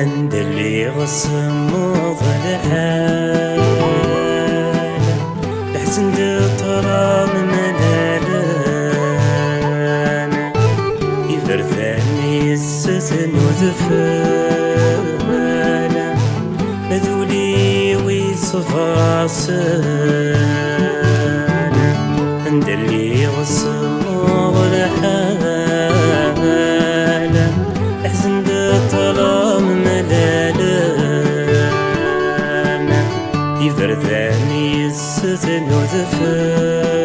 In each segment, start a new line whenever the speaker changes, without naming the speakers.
عند اللي غصمض الحال لحسن دي طرام ملالانا يفرثاني السثن وذفانا مذولي ويصفى عسانا عند اللي غصمض الحال لحسن دي طرام ملالانا يفرثاني السثن وذفانا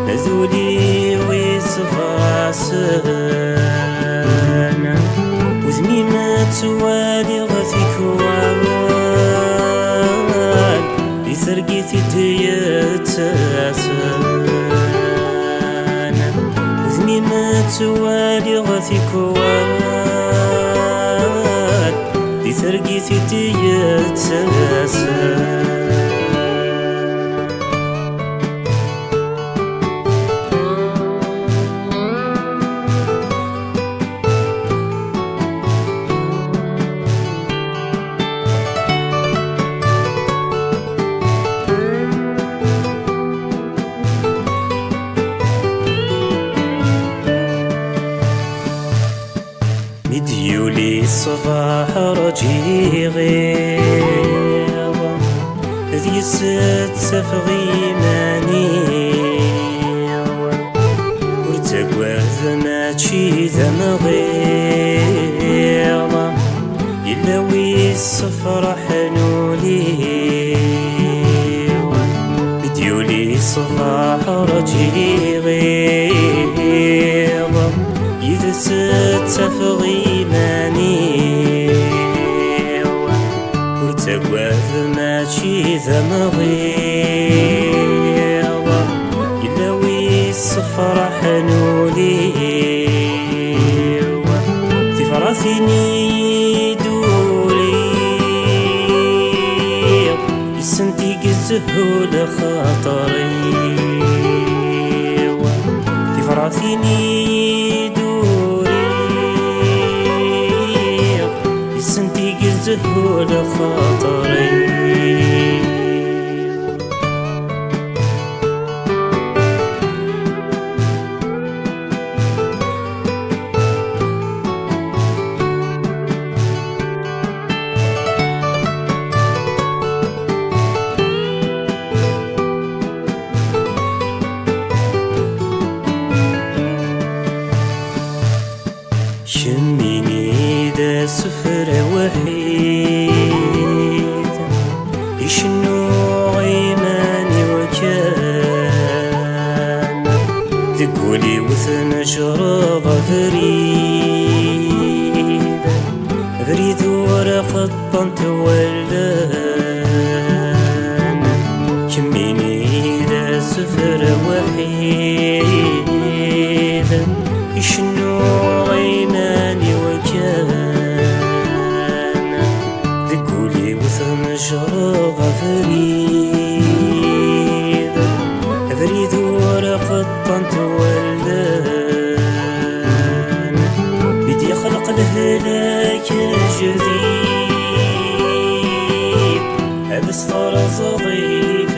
مذولي ويصفى عسانا وذميمة توالي غثيك وعوال يثرقيثي تياتاسانا وذميمة توالي غثيك وعوال يثرقيثي تياتاسانا مديولي الصباح رجي غيظة ذي الست سفغي مانيظة ورتقوى ذماتشي ذم غيظة يلوي الصفر حنولي مديولي الصباح رجي غيظة إذا ستفغي مانيوة ورتقوى ذماتشي ذمغيوة يلوي الصفر حنوليوة تفراثيني دوري يسنتيق الزهول خاطري تفراثيني زهول خاطري شميني ذا سفر وحيد يشنو غيماني وكان تقولي وثن شراب فريد ورق الطنط ولان شميني ذا سفر وحيد يشنو غيماني وكان ذكولي وثم شراب فريد ورق الطنط ولدان بدي خلق الهلاك جديد أبستر صديق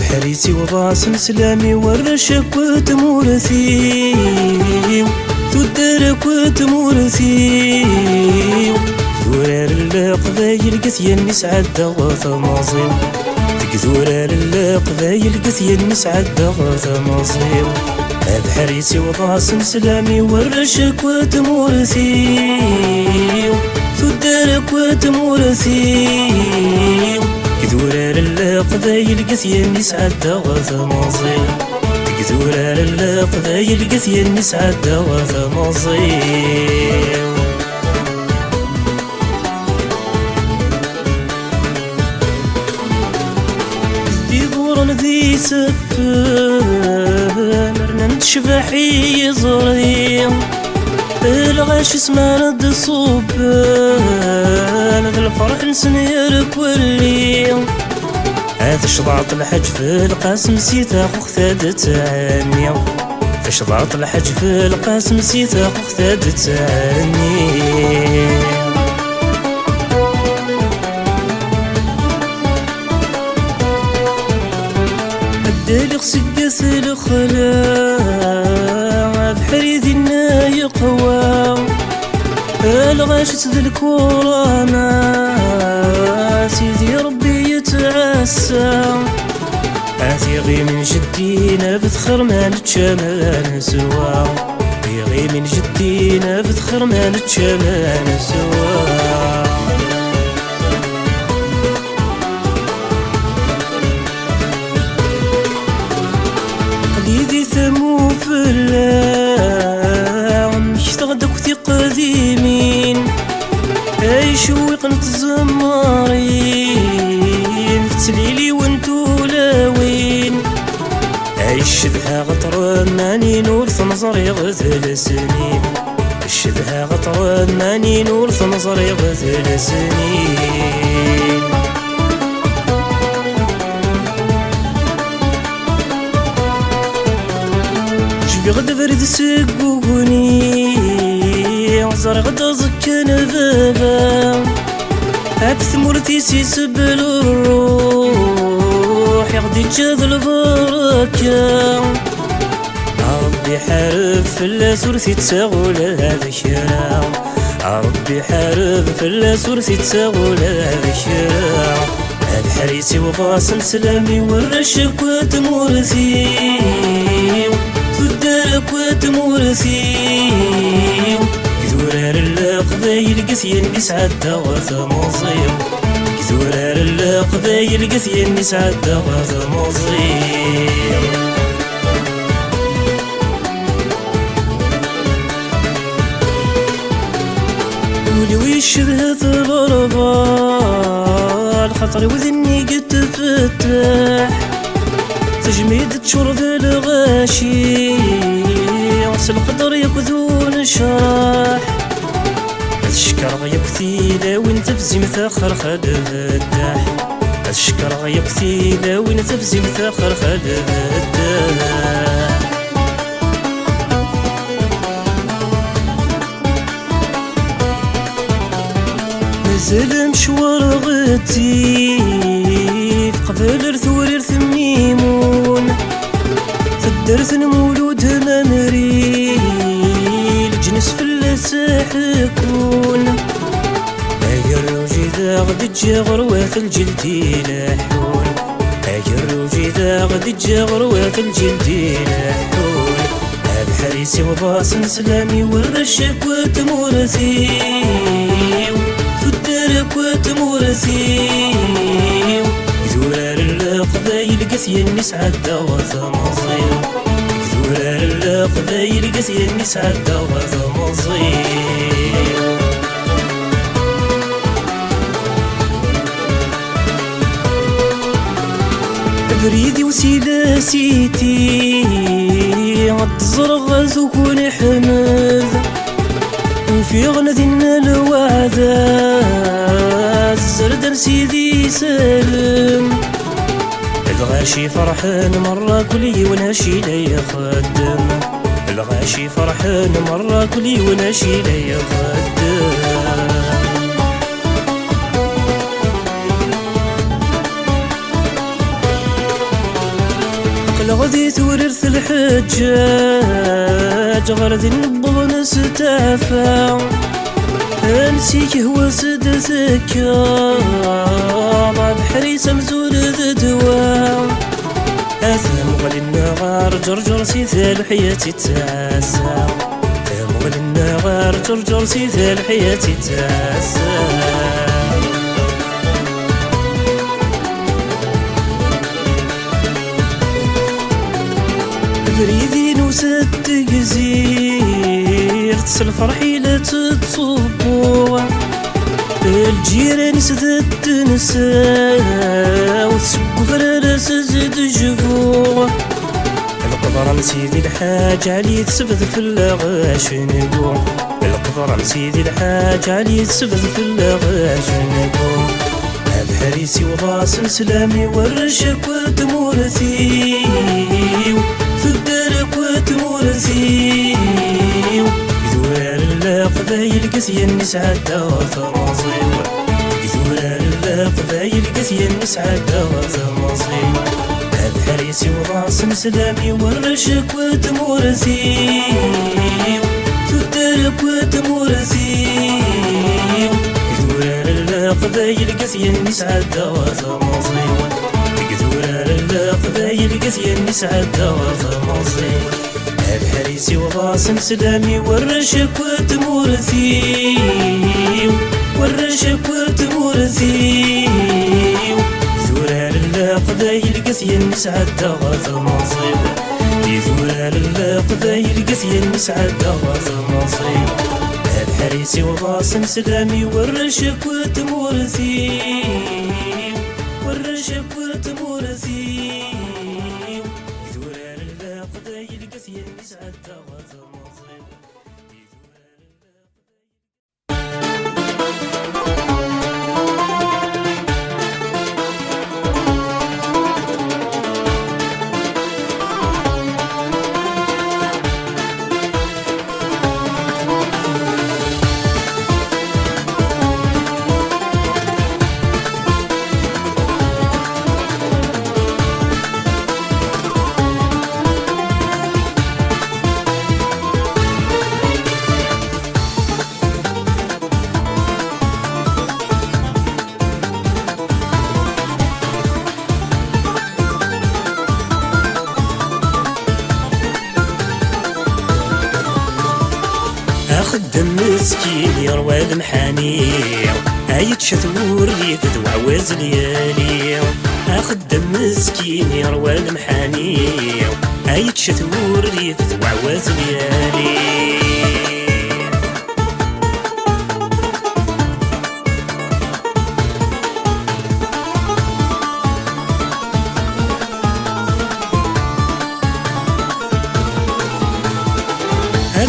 بحريتي وضاس سلامي ورشك وتمورثي تدرك وتمورثي ذورار القبايل قثيا نسعد غاث ماضي ذورار القبايل قثيا نسعد غاث ماضي بحريتي وضاس سلامي ورشك وتمورثي تدرك وتمورثي ذورار القبايل قثيا نسعد غاث ماضي ذورار القبايل قثيا نسعد غاث ماضي ذي سفان رنمت شباحي يزري الغاش اسمه ند صوبان ذا الفرح نسنير كولي هذا شضعط الحج في القاسم سيتا خثاد تعني شضعط الحج في القاسم سيتا خثاد تعني دالي خسقس الخلا بحري ذينا يقوى الغاشت ذا الكورانا سيدي ربي يتعسى غي من جدينا بتخر ما نتشامان سوا غي من جدينا بتخر ما نتشامان سوا يدي ثمو في الله مشتغدك وثي قديمين اي شويق نتزمارين فتليلي وانتو لاوين اي الشدها غطر ماني نور نظري غثل سنين الشدها غطر ماني نور نظري غثل سنين غدا برد سقوني عزر غدا زكان بابا عبث مرتي سيسب الروح يغدي جاذ البركة ربي حارب في اللاسورثي تساغل هذا شراع ربي حارب في اللاسورثي تساغل هذا شراع بحريتي وقاسم سلامي ورشك وتمورثي تدرك وتمورثي ذورار القبايل قثيا نسعد غاث ماضي ذورار القبايل قثيا نسعد غاث ماضي ولي ويشبه الغربال خاطري وذني قد تفتح تجميد تشرب الغاشي عسى القدر يكذون شراح الشكر يكثيلا وين تفزي مثاخر خد الداح الشكر يكثيلا وين تفزي مثاخر خد الداح نزل مشوار غتي قبل رثور ثميمون فدرت مولود ممري الجنس في اللساح يكون الروجي ذا غد تجاغر واث الجلد لاحون الروجي ذا غد تجاغر واث الجلد لاحون بحريسي وباص سلامي ورشك وتمورثي تدرك وتمورثي ذورار القبايل قثيا نسعد غاث ماضي ذورار القبايل قثيا نسعد غاث ماضي بريدي وسيلاسيتي عد زرغ زكون حمد وفي غنذنا الوعدة الزرد سيدي سالم الغاشي فرحان مرة كلي وناشي لي خدم الغاشي فرحان مرة كلي وناشي لي خدم الغدي تورث الحجاج غردي نبض نستعفى نسيك هو سدتك بحري سمزول ذدوا أثام غلي النغار جرجر سيثال حياتي تاسا أثام غلي النغار جرجر سيثال حياتي تاسا بريدين وسد جزير تسل فرحي لا تتصبوا الجيران سدت نسا وتسقو فرارس زد جفوا القدر سيدي الحاج علي تسبد في الغاش نقول القدر سيدي الحاج علي تسبد في الغاش نقول بحريسي وراس سلامي ورشك وتمورثي تدرك وتمورثي يدور القبايل قسيا نسعد وثماصيب يدور القبايل قسيا نسعد وثماصيب بحريسي وراس سلامي ورشك وتمورثي تدرك وتمورثي القبايل قسيا نسعد وثماصيب يقدور القبايل قسيا نسعد وثماصيب بحريسي وراس سلامي ورشك وتمورثي ورشك وتمورثي يدور القبايل قسيا نسعد وثماصيب يدور القبايل قسيا نسعد وثماصيب بحريسي وراس سلامي ورشك وتمورثي ورشك وتمورثي يدور القبايل قسيا نسعد وثماصيب خدم مسكين يروى المحاني عيد شثور يفد وعواز ليالي خدم مسكين يروى المحاني عيد شثور يفد وعواز ليالي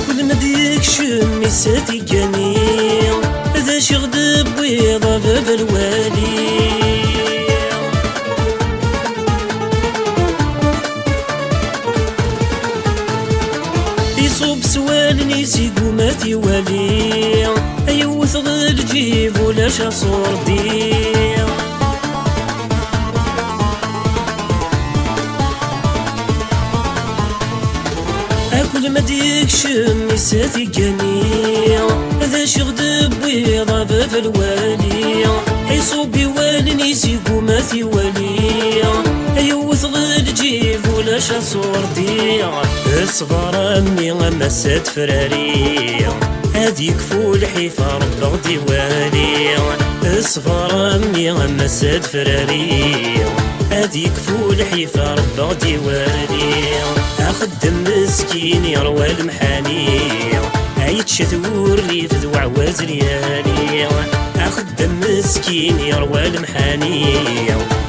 كل ما ديك شمي ساتي جميل ذا شغد بيضة باب الوالي يصوب سوال نيسي قوماتي والي أيوث غير جيب ولا شاصور دير كل ما ديك شمي ساتي جميل هذا شغد بيضة باب الوالي يصوبي والني سيقو ما في ولي يوث غير جيب ولا شاصور ديع الصغار امي مسات فراري هاديك فول حفار بغدي والي الصغار امي مسات فراري هاديك فول حفار بغدي والي أخدم مسكين يروى المحاني عيد شثور ريف ذو عواز ليالي أخدم مسكين يروى المحاني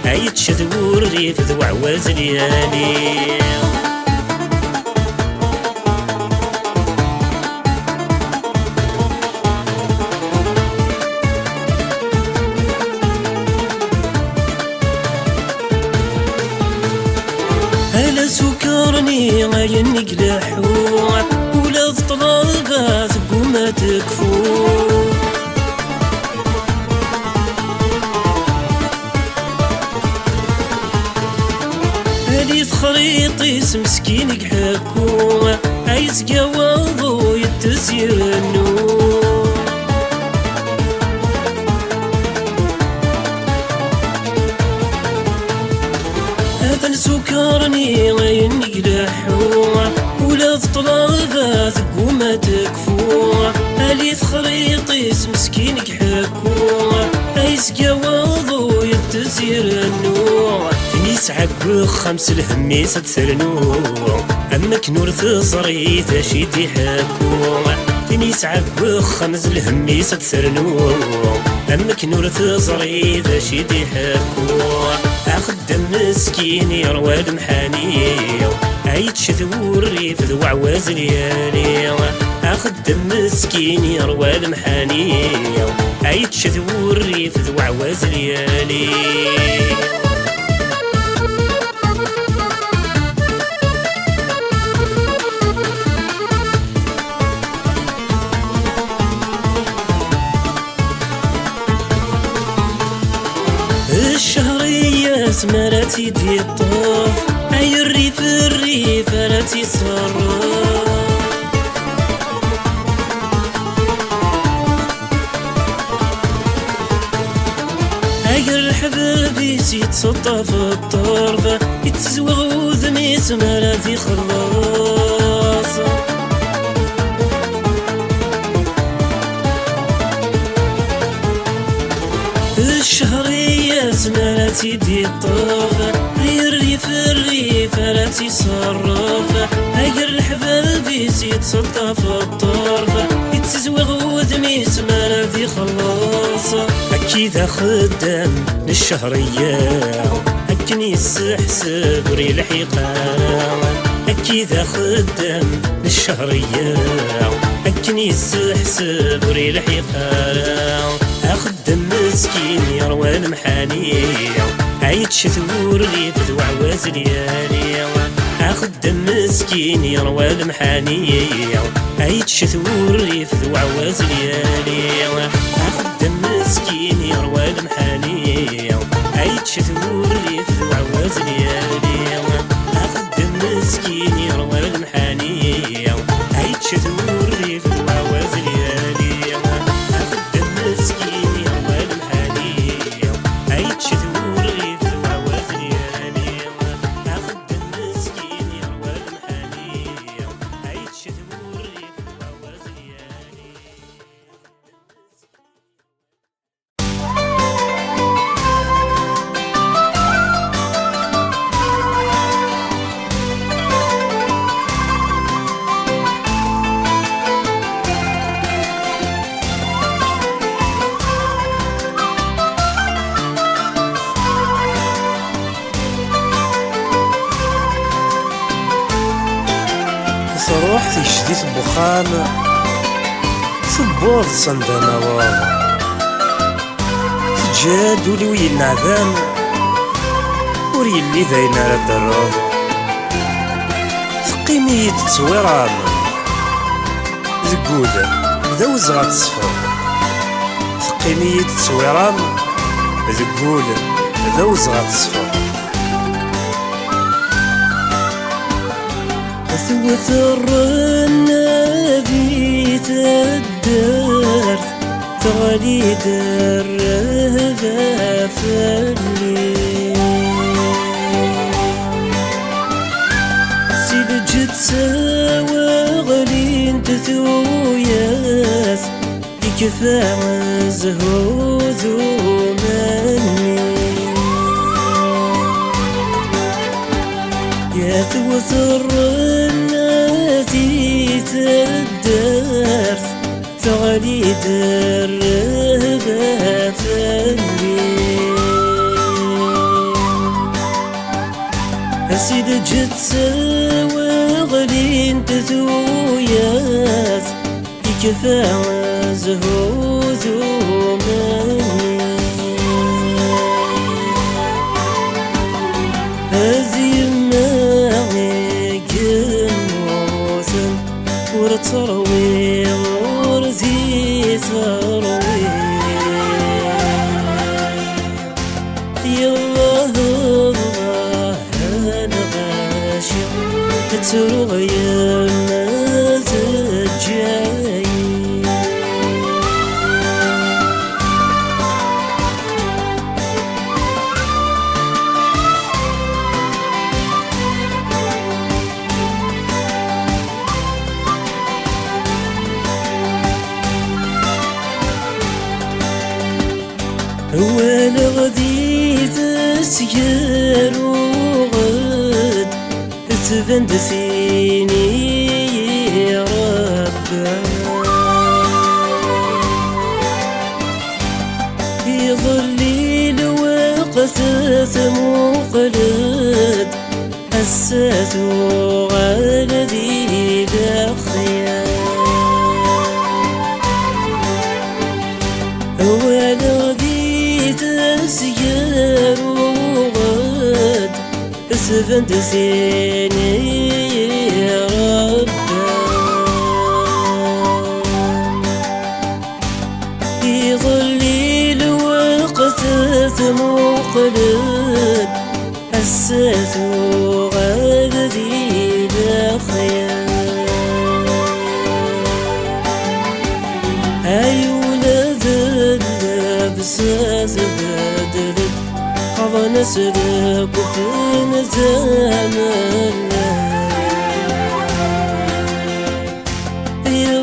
عيد شثور ريف ذو عواز ليالي هلا سكرني غاين نقلحو ولا طلبات قوما تكفو اللي خريطي مسكين يحكو عايز قواضو يتزير النور. هذا السكرني غين يقلحو ولا طلابة ذكو ما تكفو اللي خريطي مسكين يحكو عايز قواضو يتزير النور. يسعك بخمس الهميس تثرنو أمك نور تصري تشيد يحكو. يسعك بخمس الهميس تثرنو أمك نور تصري تشيد يحكو. أخدم مسكين يروى المحاني عيتش ذوري في ذو عواز ليالي. أخدم مسكين يروى المحاني عيتش ذوري في ذو عواز ليالي. الشهرية سمرتي دي الطوف عي الريف راتي صرف. عي الحباب يتسطى في الطرف يتزوغ وذني سمرتي خلاص. الشهرية سمرتي دي الطوف هي الريف راتي صرف. هي الحباب يتسطى في الطرف يتزوغ وذني سمرتي خلاص. أكيد خدام للشهرية أكني يستحسب وري الحقا. أكيد خدام للشهرية أكني يستحسب وري الحقا. أخدم مسكين يروى المحاني عيتش ثوري في ذو عواز ليالي. أخدم مسكين يروى المحاني عيتش ثوري في ذو عواز ليالي. أخدم مسكين يروى المحاني عيتش ثوري في ذو عواز ليالي. أخدم مسكين يروى المحاني عيتش ثوري في ذو عواز ليالي. أخدم مسكين تروح في شديد البخام تبوظ صندنا واضح تجاد ولوي النعذان وري اللي باين على الدراب. تقيمي تصويرام زقود ذوز غتصفر. تقيمي تصويرام زقود ذوز غتصفر. ثوثر النبي تدار تغلي درها فلي سيلجت سوا غلين تثوياس يكفى زهوذ مني. يا ثوثر النادي تدار ثغلي دربها فلي أسيد جد سوا غلين تثوياس يكفى زهوذ مني. تروي ورزي تروي يا الله الله أنا تروي ما تجاي وين غدي تسير وغد تبند فيني يا رب يظلي الوقت مقلد حسيت وغالدي الخيال والغدي تسير وغد سفند سيني يا رب يظلي الوقت مقلد حسيت وغالدي الخيال أي ولد اللبسات بدلت خضن سلك وفين زمان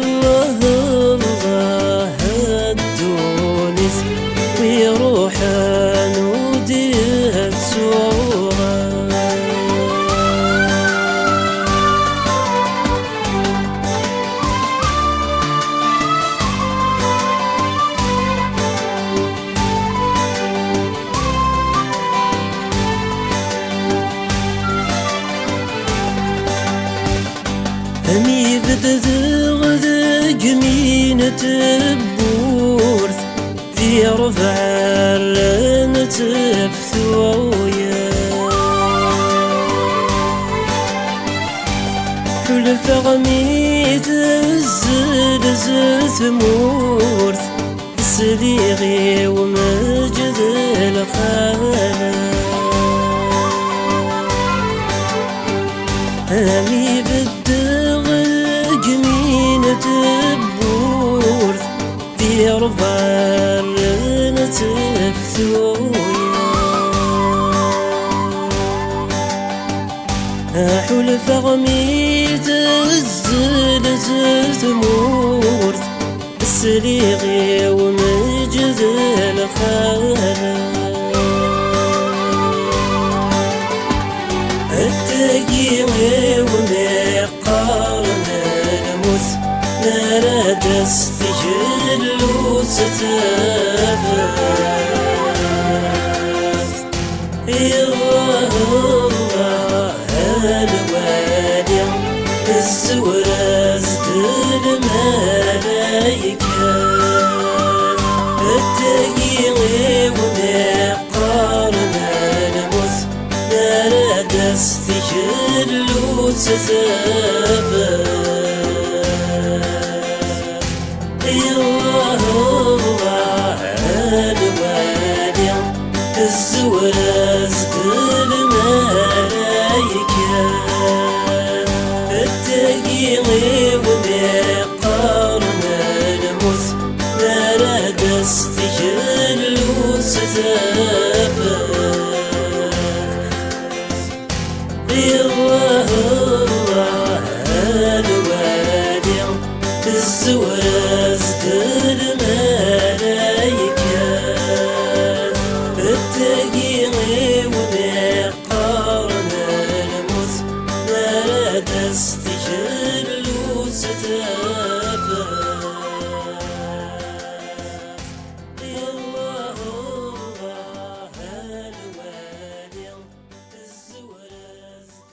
الله الله هدونس ويروح نوديك صورة أمي بدد غذق مين تبورث في رفع الرنة بثويا حلف غميت الزلزل ثمورث صديقي ومجد الخالة أمي بالدغق مين تبورث في رفع الرنة بثويا حلف غميت الزلزل ثمورث السليغي ومجد الخالة التقيمي ومقارنة المث نرى تستجل وتتفاس يا الله الله الوالي الزور ازد الملايكة التقيمي ومقارنة المث نرى تستجل وتتفاس يا الله الله الوالي الزور ازد الملايكة التقيمي ومقارنة المث نرى تستجل وتتفاس يا الله الله الوالي الزور ازد الملايكة التقيمي ومقارنة المث نرى تستجل وتتفاس يا الله الله الوالي الزور ازد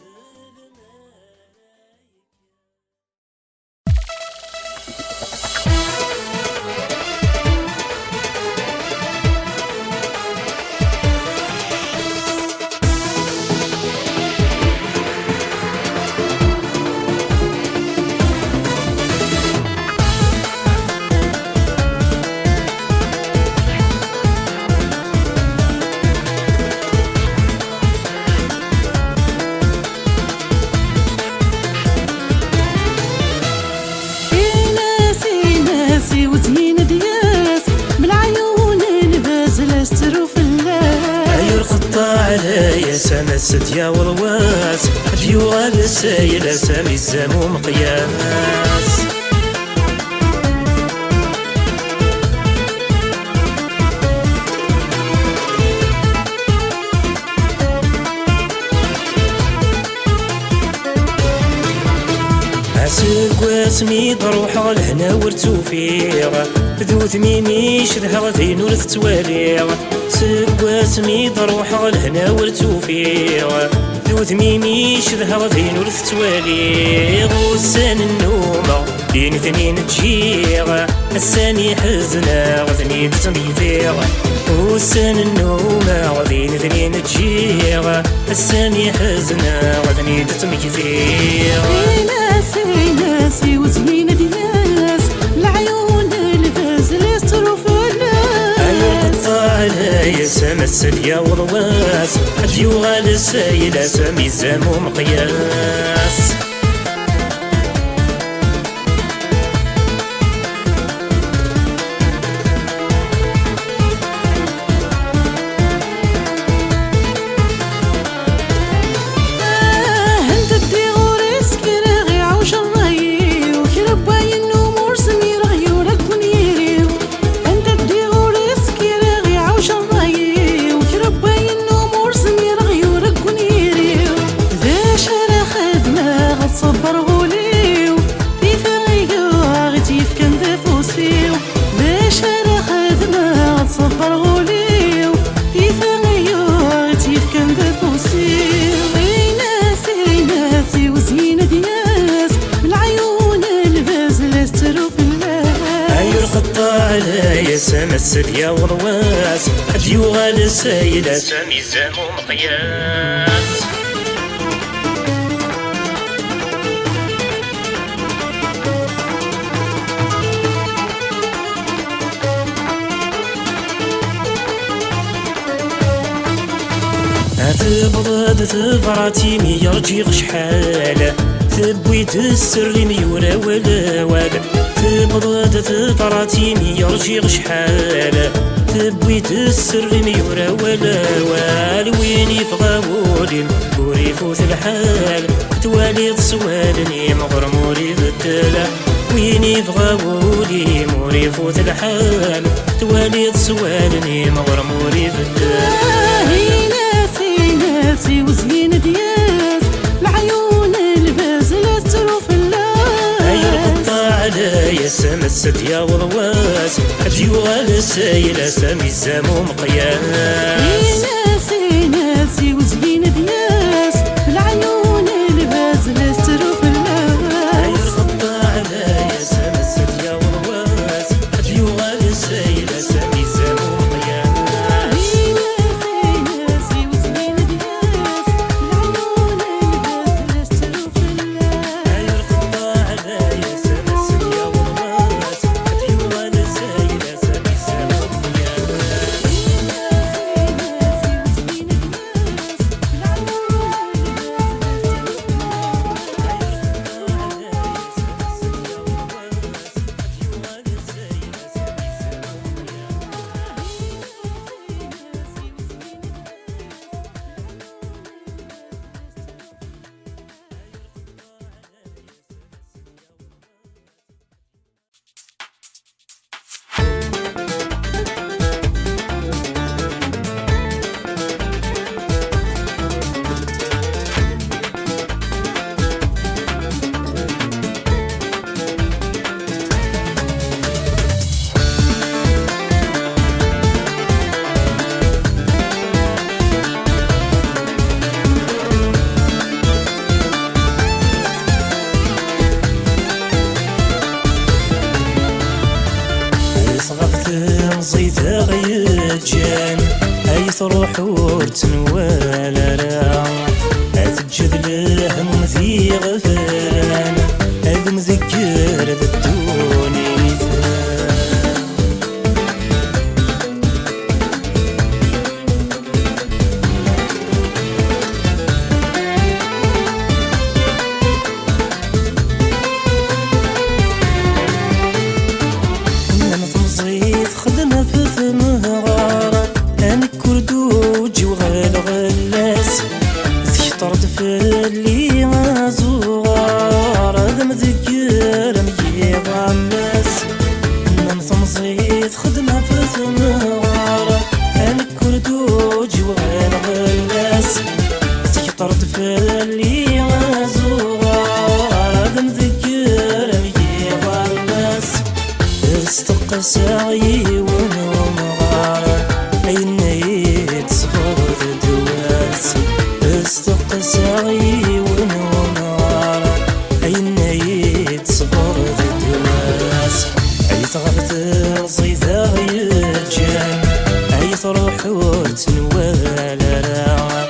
عليا سما السديا والواس ديو غال سايلة سامي الزامو مقياس عسلك واسمي ضروح لهنا ورتوفيغ ذو ثميمي شدها ذين ورث تواليغ سلك واسمي ضروح لهنا ورتوفيغ ذو ثميمي شدها ذين ورث تواليغ وسان النومة بين ثنين تجيغ الساني حزنا غثني تسميثيغ وسان النومة بين ثنين تجيغ الساني حزنا غثني تسميثيغ
ناسي وزمينة دياس العيون الفاز لسترو فلاس
أيا قطع عليا سما السديا والواس ديو غال سايلة سامي الزامو مقياس
صبر غوليو في ثريو غتيف كان ذفوسيو باش انا خدمة صبر غوليو في ثريو غتيف كان ذفوسيو ناسي وزينة دياس بالعيون الباز لسترو في اللاس
أيا القطع عليا سما السديا والواس ديو غال سايلة سامي الزامو مقياس تبرد تبراتي ميرجي شحال ثبويت السر ميورا ولا ولا تبرد تبراتي ميرجي شحال ثبويت السر ميورا ولا ولا وين يبغى ولي وري فوت الحال توالي صوالني مغرموري بالدلع وين يبغى ولي موري فوت الحال توالي صوالني مغرموري بالدلع
ناسي وزينة دياس العيون الباز لسترو في اللاس
أيا القطع عليا سما السديا والواس ديو غال سايلة سامي الزامو مقياس
ناسي وزينة دياس العيون الباز لسترو في اللاس
أيا القطع عليا سما السديا والواس ديو غال سايلة سامي الزامو مقياس مزيتها غيتجان أي تروح ورتنوالا راح أتجد الهم في غفران هذا مذكر ذا الدوني خدمة في ثمها غارة أنا كردوج وغال غال اللي غازوغار هذا مذكر مجيض الناس من ثمزيت خدمة في ثمغار أنا كردو جوان غلاس تيطرد في اللي غازوغار هذا مذكر مجيض الناس استقى ساعي ونغار أين يتصفر دواس استقى ساعي ونغار أين يتصفر دواس أي تغبت الصيدة يجان أي تروح وتنوال راعة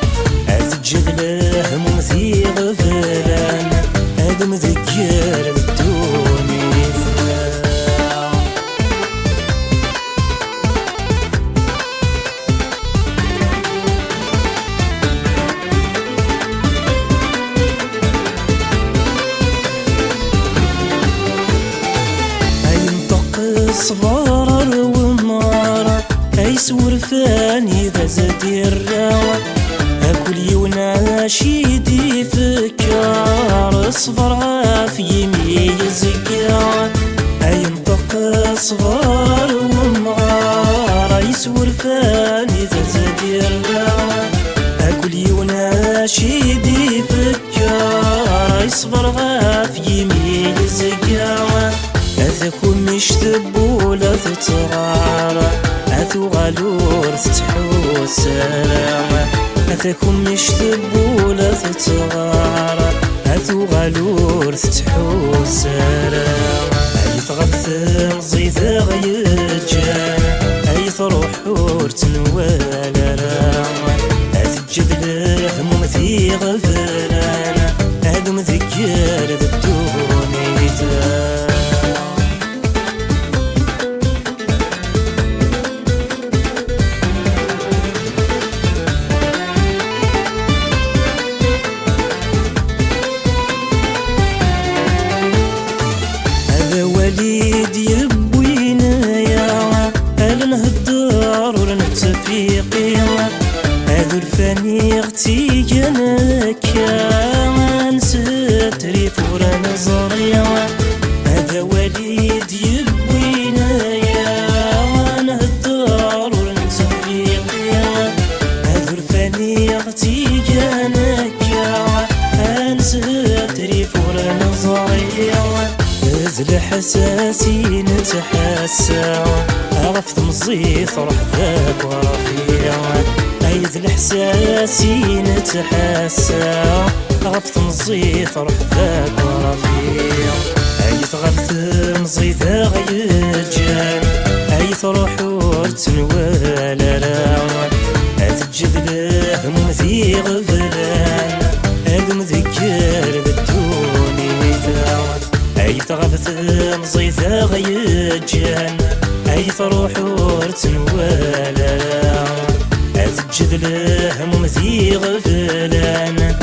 أتجد له ممثي غفلان أدم ذكر بدوني صفار ومارة أي سور فاني ذا زدي الراوة أكل يونا شيدي فكار صفر عافي ميز قاوة أي انطق صفار ومارة أي سور فاني ذا زدي الراوة أكل يونا شيدي فكار أي صفر عافي ميز قاوة أذاكم مش ثبولة تتغارى أثو غالور تتحو سلامة أذاكم مش ثبولة تتغارى أثو غالور تتحو سلامة أي تغبث مزيدة غيجان أي تروح ورتنوال رامة أتجد له ممثي غفلان أدو مذكر بالدوني تان وليد يبوينا يا هل نهدر ونتفيقي هذو الفاني اغتيجنك يا نسيت ريف ورا نظري هذا وليد يبوينا يا نهدر ونتفيقي هذو الفاني اغتيجنك يا نسيت ريف ورا نظري ذل حساسي نتحسى عرفت مزيط روح ذاك ورفيع أي ذل حساسي نتحسى عرفت مزيط روح ذاك ورفيع أي تغفت مزيط غيجان أي تروح ورتنوال راوان أتجد له ممثي غفلان أدو مذكر بدوني ثاوان أي تغبث مزيثة غيجان أي تروح ورتنوال أتجد له ممثي غفلان